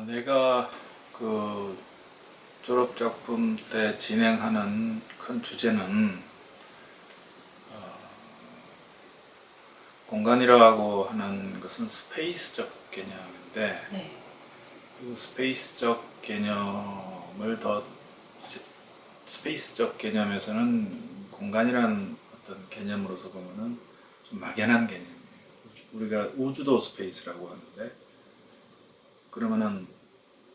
내가 그 졸업작품 때 진행하는 큰 주제는 공간이라고 하는 것은 스페이스적 개념인데, 네. 그 스페이스적 개념을 더 스페이스적 개념에서는 공간이라는 어떤 개념으로서 보면은 좀 막연한 개념이에요. 우리가 우주도 스페이스라고 하는데, 그러면은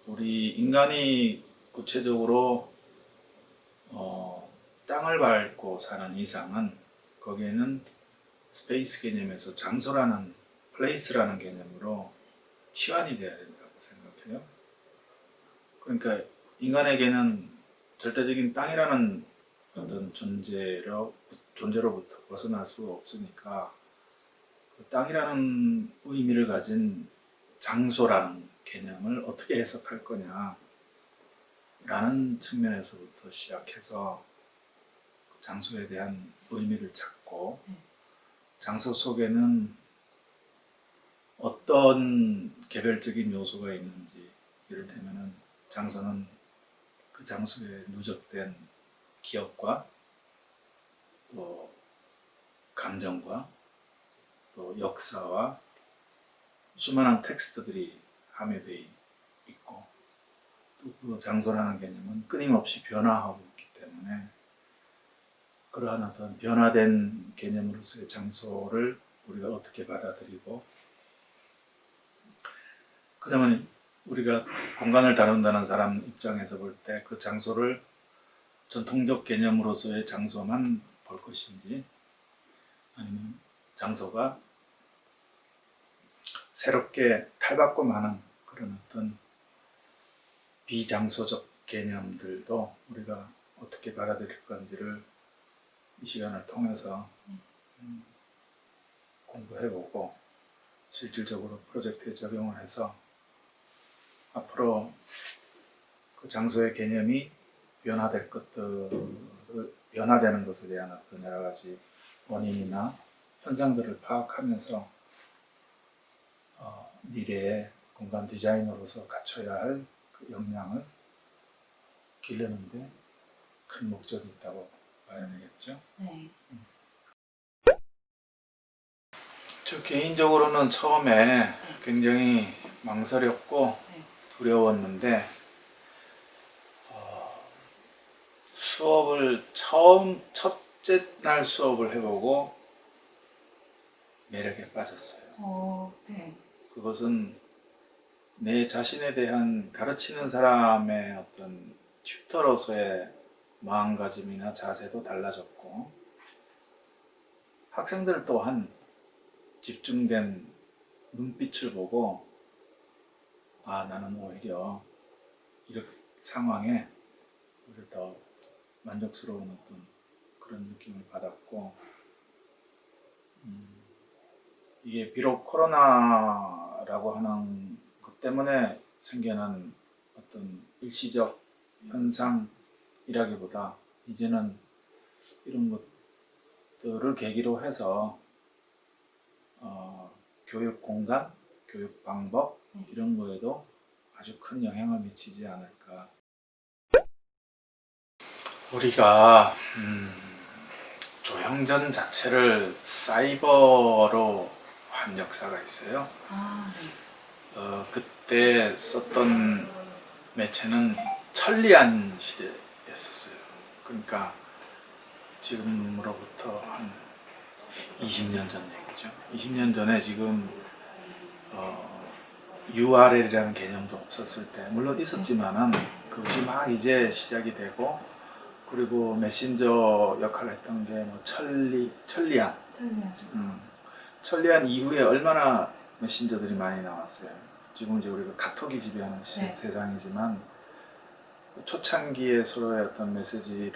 우리 인간이 구체적으로 땅을 밟고 사는 이상은 거기에는 스페이스 개념에서 장소라는 플레이스라는 개념으로 치환이 돼야 된다고 생각해요. 그러니까 인간에게는 절대적인 땅이라는 어떤 존재로부터 벗어날 수가 없으니까 그 땅이라는 의미를 가진 장소라는 개념을 어떻게 해석할 거냐 라는 측면에서부터 시작해서 장소에 대한 의미를 찾고, 장소 속에는 어떤 개별적인 요소가 있는지, 이를테면은 장소는 그 장소에 누적된 기억과 또 감정과 또 역사와 수많은 텍스트들이 함유되어 있고, 또 그 장소라는 개념은 끊임없이 변화하고 있기 때문에 그러한 어떤 변화된 개념으로서의 장소를 우리가 어떻게 받아들이고, 그러면 우리가 공간을 다룬다는 사람 입장에서 볼 때 그 장소를 전통적 개념으로서의 장소만 볼 것인지, 아니면 장소가 새롭게 탈바꿈 하는 그런 어떤 비장소적 개념들도 우리가 어떻게 받아들일 건지를 이 시간을 통해서 공부해보고, 실질적으로 프로젝트에 적용을 해서 앞으로 그 장소의 개념이 변화되는 것에 대한 어떤 여러 가지 원인이나 현상들을 파악하면서 미래의 공간 디자이너로서 갖춰야 할 그 역량을 기르는데 큰 목적이 있다고 봐야 되겠죠. 네. 저 개인적으로는 처음에 굉장히 망설였고 두려웠는데, 수업을 첫째 날 수업을 해보고 매력에 빠졌어요. 네. 그것은 내 자신에 대한 가르치는 사람의 어떤 튜터로서의 마음가짐이나 자세도 달라졌고, 학생들 또한 집중된 눈빛을 보고 나는 오히려 이런 상황에 오히려 더 만족스러운 어떤 그런 느낌을 받았고, 이게 비록 코로나라고 하는 것 때문에 생겨난 어떤 일시적 현상이라기보다 이제는 이런 것들을 계기로 해서 교육 공간, 교육 방법 이런 거에도 아주 큰 영향을 미치지 않을까. 우리가 조형전 자체를 사이버로 한 역사가 있어요. 그때 썼던 매체는 천리안 시대였었어요. 그러니까 지금으로부터 한 20년 전 얘기죠. 20년 전에 지금 URL이라는 개념도 없었을 때, 물론 있었지만은 그것이 막 이제 시작이 되고, 그리고 메신저 역할을 했던 게 뭐 천리안. 천리안 이후에 얼마나 메신저들이 많이 나왔어요. 지금 이제 우리가 카톡이 지배하는 세상이지만, 초창기에 서로의 어떤 메시지로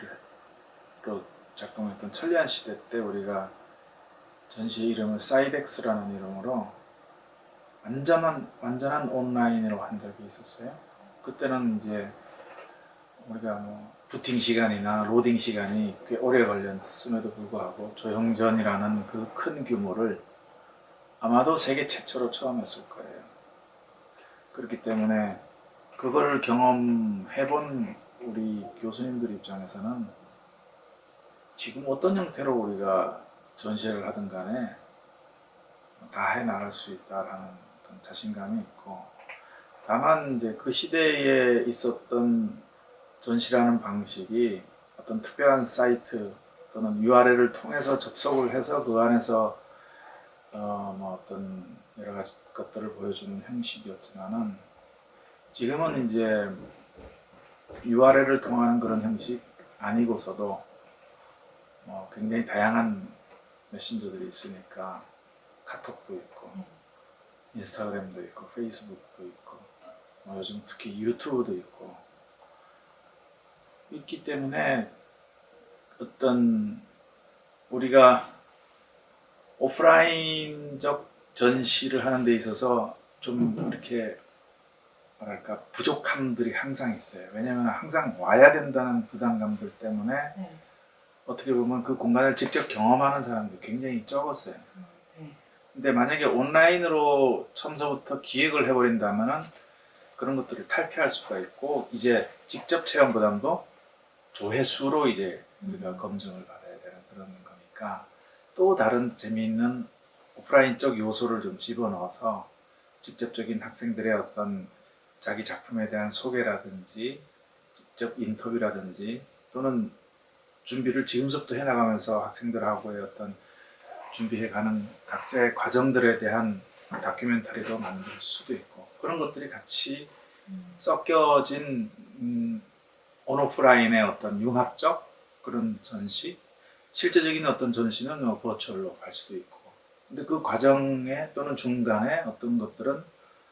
작동했던 천리안 시대 때 우리가 전시 이름을 사이덱스라는 이름으로 완전한 온라인으로 한 적이 있었어요. 그때는 이제 우리가 뭐 부팅 시간이나 로딩 시간이 꽤 오래 걸렸음에도 불구하고 조형전이라는 그 큰 규모를 아마도 세계 최초로 처음 했을 거예요. 그렇기 때문에 그걸 경험해본 우리 교수님들 입장에서는 지금 어떤 형태로 우리가 전시를 하든 간에 다 해나갈 수 있다라는 어떤 자신감이 있고, 다만 이제 그 시대에 있었던 전시라는 방식이 어떤 특별한 사이트 또는 URL을 통해서 접속을 해서 그 안에서 뭐 어떤 여러 가지 것들을 보여주는 형식이었지만은, 지금은 이제 URL을 통하는 그런 형식 아니고서도 굉장히 다양한 메신저들이 있으니까, 카톡도 있고 인스타그램도 있고 페이스북도 있고 요즘 특히 유튜브도 있고 있기 때문에, 어떤 우리가 오프라인적 전시를 하는 데 있어서 좀 이렇게 뭐랄까 부족함들이 항상 있어요. 왜냐하면 항상 와야 된다는 부담감들 때문에 어떻게 보면 그 공간을 직접 경험하는 사람들이 굉장히 적었어요. 근데 만약에 온라인으로 처음서부터 기획을 해버린다면 그런 것들을 탈피할 수가 있고, 이제 직접 체험보다도 조회수로 이제 우리가 검증을 받아야 되는 그런 거니까, 또 다른 재미있는 오프라인적 요소를 좀 집어넣어서 직접적인 학생들의 어떤 자기 작품에 대한 소개라든지 직접 인터뷰라든지, 또는 준비를 지금부터 해나가면서 학생들하고의 어떤 준비해가는 각자의 과정들에 대한 다큐멘터리도 만들 수도 있고, 그런 것들이 같이 섞여진 온오프라인의 어떤 융합적 그런 전시, 실제적인 어떤 전시는 버추얼로 갈 수도 있고, 근데 그 과정에 또는 중간에 어떤 것들은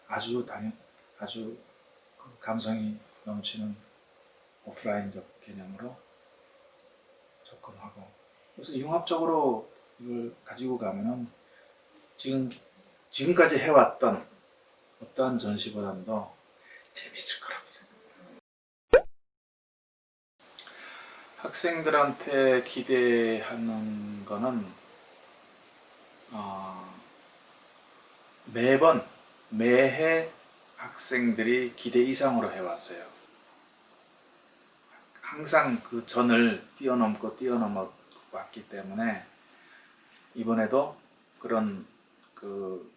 아주 그 감성이 넘치는 오프라인적 개념으로 접근하고, 그래서 융합적으로 이걸 가지고 가면은 지금까지 해왔던 어떠한 전시보다도 재밌을 거라고 생각합니다. 학생들한테 기대하는 거는 매해 학생들이 기대 이상으로 해왔어요. 항상 그 전을 뛰어넘어 왔기 때문에 이번에도 그런 그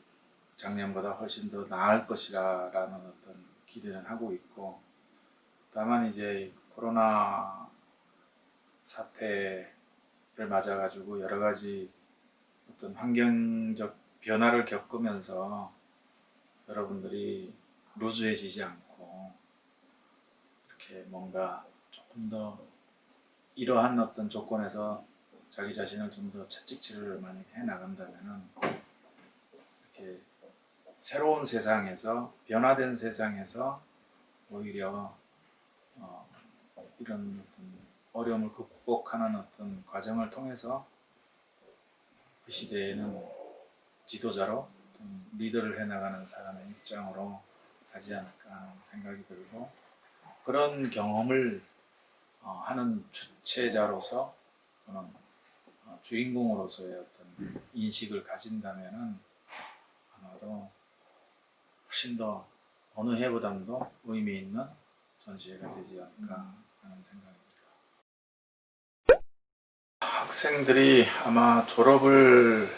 작년보다 훨씬 더 나을 것이라는 어떤 기대는 하고 있고, 다만 이제 코로나 사태를 맞아가지고 여러 가지 어떤 환경적 변화를 겪으면서 여러분들이 루즈해지지 않고 이렇게 뭔가 조금 더 이러한 어떤 조건에서 자기 자신을 좀 더 채찍질을 많이 해 나간다면은, 이렇게 새로운 세상에서, 변화된 세상에서 오히려 이런 어떤 어려움을 극복하는 어떤 과정을 통해서 그 시대에는 지도자로 리더를 해나가는 사람의 입장으로 가지 않을까 하는 생각이 들고, 그런 경험을 하는 주체자로서 또는 주인공으로서의 어떤 인식을 가진다면은 아마도 훨씬 더 어느 해보다도 의미 있는 전시회가 되지 않을까 하는 생각입니다. 학생들이 아마 졸업을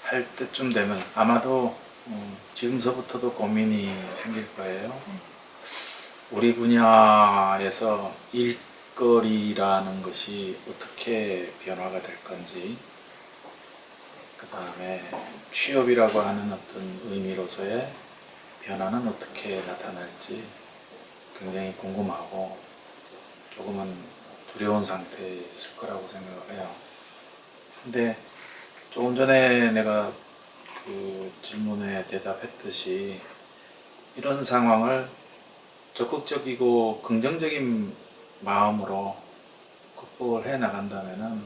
할 때쯤 되면 아마도 지금서부터도 고민이 생길 거예요. 우리 분야에서 일거리라는 것이 어떻게 변화가 될 건지, 그 다음에 취업이라고 하는 어떤 의미로서의 변화는 어떻게 나타날지 굉장히 궁금하고 조금은 두려운 상태에 있을 거라고 생각을 해요. 근데 조금 전에 내가 그 질문에 대답했듯이, 이런 상황을 적극적이고 긍정적인 마음으로 극복을 해 나간다면은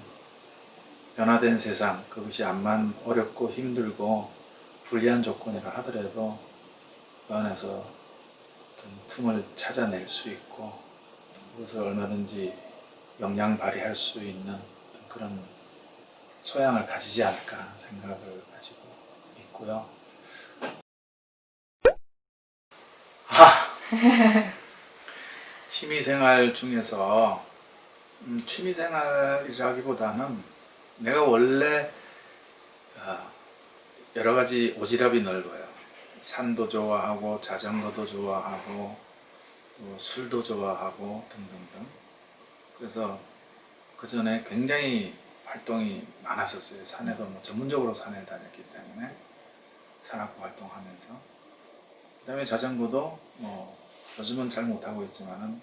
변화된 세상, 그것이 암만 어렵고 힘들고 불리한 조건이라 하더라도 그 안에서 어떤 틈을 찾아낼 수 있고, 그것을 얼마든지 역량 발휘할 수 있는 그런 소양을 가지지 않을까 하는 생각을 가지고 있고요. 취미생활 중에서 취미생활이라기보다는 내가 원래 여러 가지 오지랖이 넓어요. 산도 좋아하고 자전거도 좋아하고 또 술도 좋아하고 등등등. 그래서 그 전에 굉장히 활동이 많았었어요. 산에도 뭐 전문적으로 산에 다녔기 때문에 산악부 활동하면서, 그 다음에 자전거도 뭐 요즘은 잘 못하고 있지만은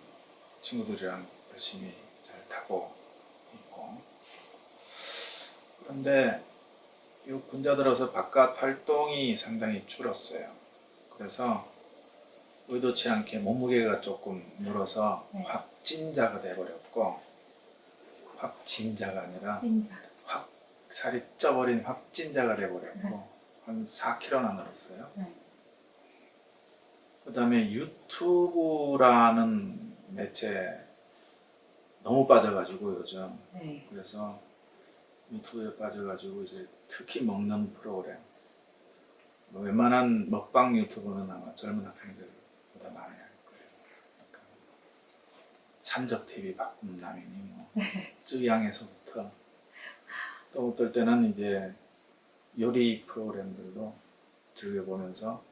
친구들이랑 열심히 잘 타고 있고. 그런데 이 군자 들어서 바깥 활동이 상당히 줄었어요. 그래서 의도치 않게 몸무게가 조금 늘어서 확진자가 돼버렸고, 확진자가 아니라 확 살이 쪄버린 확진자가 돼버렸고 한 4kg나 늘었어요. 그 다음에 유튜브라는 매체 너무 빠져가지고 요즘 그래서 유튜브에 빠져가지고 이제 특히 먹는 프로그램, 뭐 웬만한 먹방 유튜브는 아마 젊은 학생들보다 많이 할 거예요. 그러니까 산적TV 박꿈남이니 뭐 쯔양에서부터 또 어떨 때는 이제 요리 프로그램들도 즐겨보면서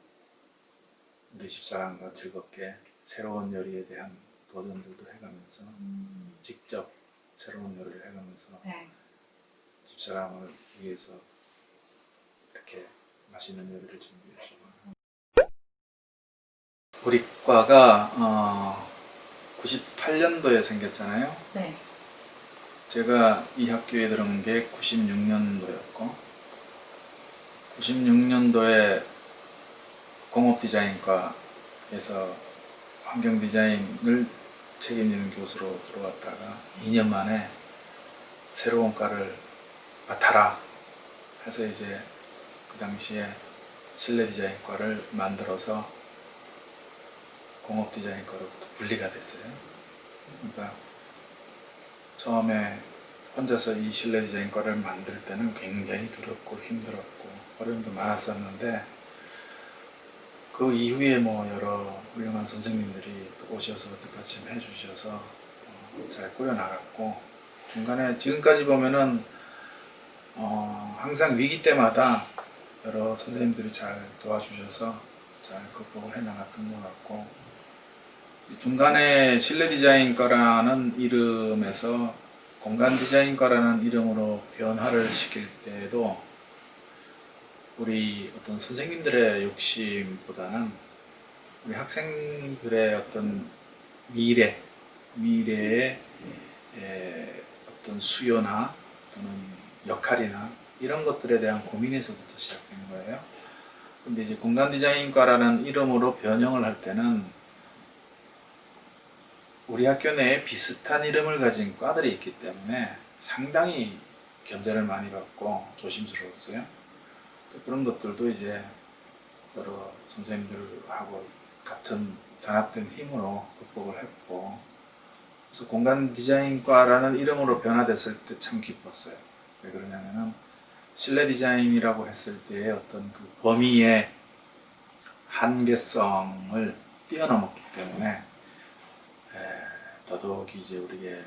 우리 집사람과 즐겁게 새로운 요리에 대한 도전들도 해가면서 직접 새로운 요리를 해가면서 집사람을 위해서 이렇게 맛있는 요리를 준비해주고. 우리 과가 98년도에 생겼잖아요. 네. 제가 이 학교에 들어온 게 96년도였고 96년도에 공업디자인과에서 환경디자인을 책임지는 교수로 들어왔다가 2년 만에 새로운 과를 맡아라 해서 이제 그 당시에 실내디자인과를 만들어서 공업디자인과로부터 분리가 됐어요. 그러니까 처음에 혼자서 이 실내디자인과를 만들 때는 굉장히 두렵고 힘들었고 어려움도 많았었는데, 그 이후에 뭐 여러 훌륭한 선생님들이 오셔서 뒷받침 해주셔서 잘 꾸려나갔고, 중간에 지금까지 보면은 항상 위기 때마다 여러 선생님들이 잘 도와주셔서 잘 극복을 해나갔던 것 같고, 중간에 실내디자인과라는 이름에서 공간디자인과라는 이름으로 변화를 시킬 때에도 우리 어떤 선생님들의 욕심보다는 우리 학생들의 어떤 미래의 어떤 수요나 또는 역할이나 이런 것들에 대한 고민에서부터 시작된 거예요. 근데 이제 공간디자인과라는 이름으로 변형을 할 때는 우리 학교 내에 비슷한 이름을 가진 과들이 있기 때문에 상당히 견제를 많이 받고 조심스러웠어요. 또 그런 것들도 이제 여러 선생님들하고 같은 단합된 힘으로 극복을 했고, 그래서 공간디자인과라는 이름으로 변화됐을 때 참 기뻤어요. 왜 그러냐면은 실내 디자인이라고 했을 때의 어떤 그 범위의 한계성을 뛰어넘었기 때문에 더더욱이 이제 우리의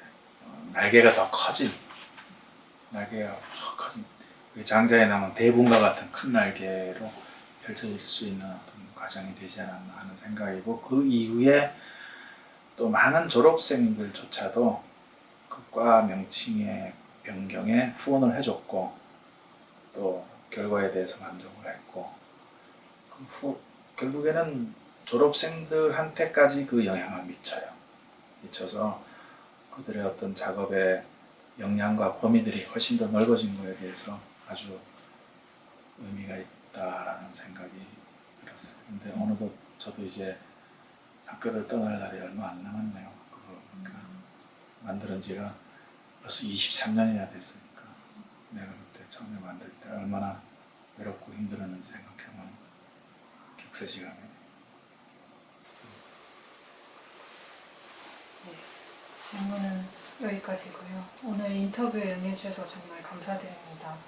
날개가 더 커진 장자에 남은 대붕과 같은 큰 날개로 펼쳐질 수 있는 어떤 과정이 되지 않았나 하는 생각이고, 그 이후에 또 많은 졸업생들조차도 그 과 명칭의 변경에 후원을 해줬고 또 결과에 대해서 만족을 했고, 결국에는 졸업생들한테까지 그 영향을 미쳐서 그들의 어떤 작업의 역량과 범위들이 훨씬 더 넓어진 거에 대해서 아주 의미가 있다라는 생각이 들었어요. 근데 어느덧 저도 이제 학교를 떠날 날이 얼마 안 남았네요. 그러니까 만드는 지가 벌써 23년이나 됐으니까 내가 그때 처음에 만들 때 얼마나 외롭고 힘들었는지 생각해보면 격세지감이네요. 네, 질문은 여기까지고요. 오늘 인터뷰에 응해주셔서 정말 감사드립니다.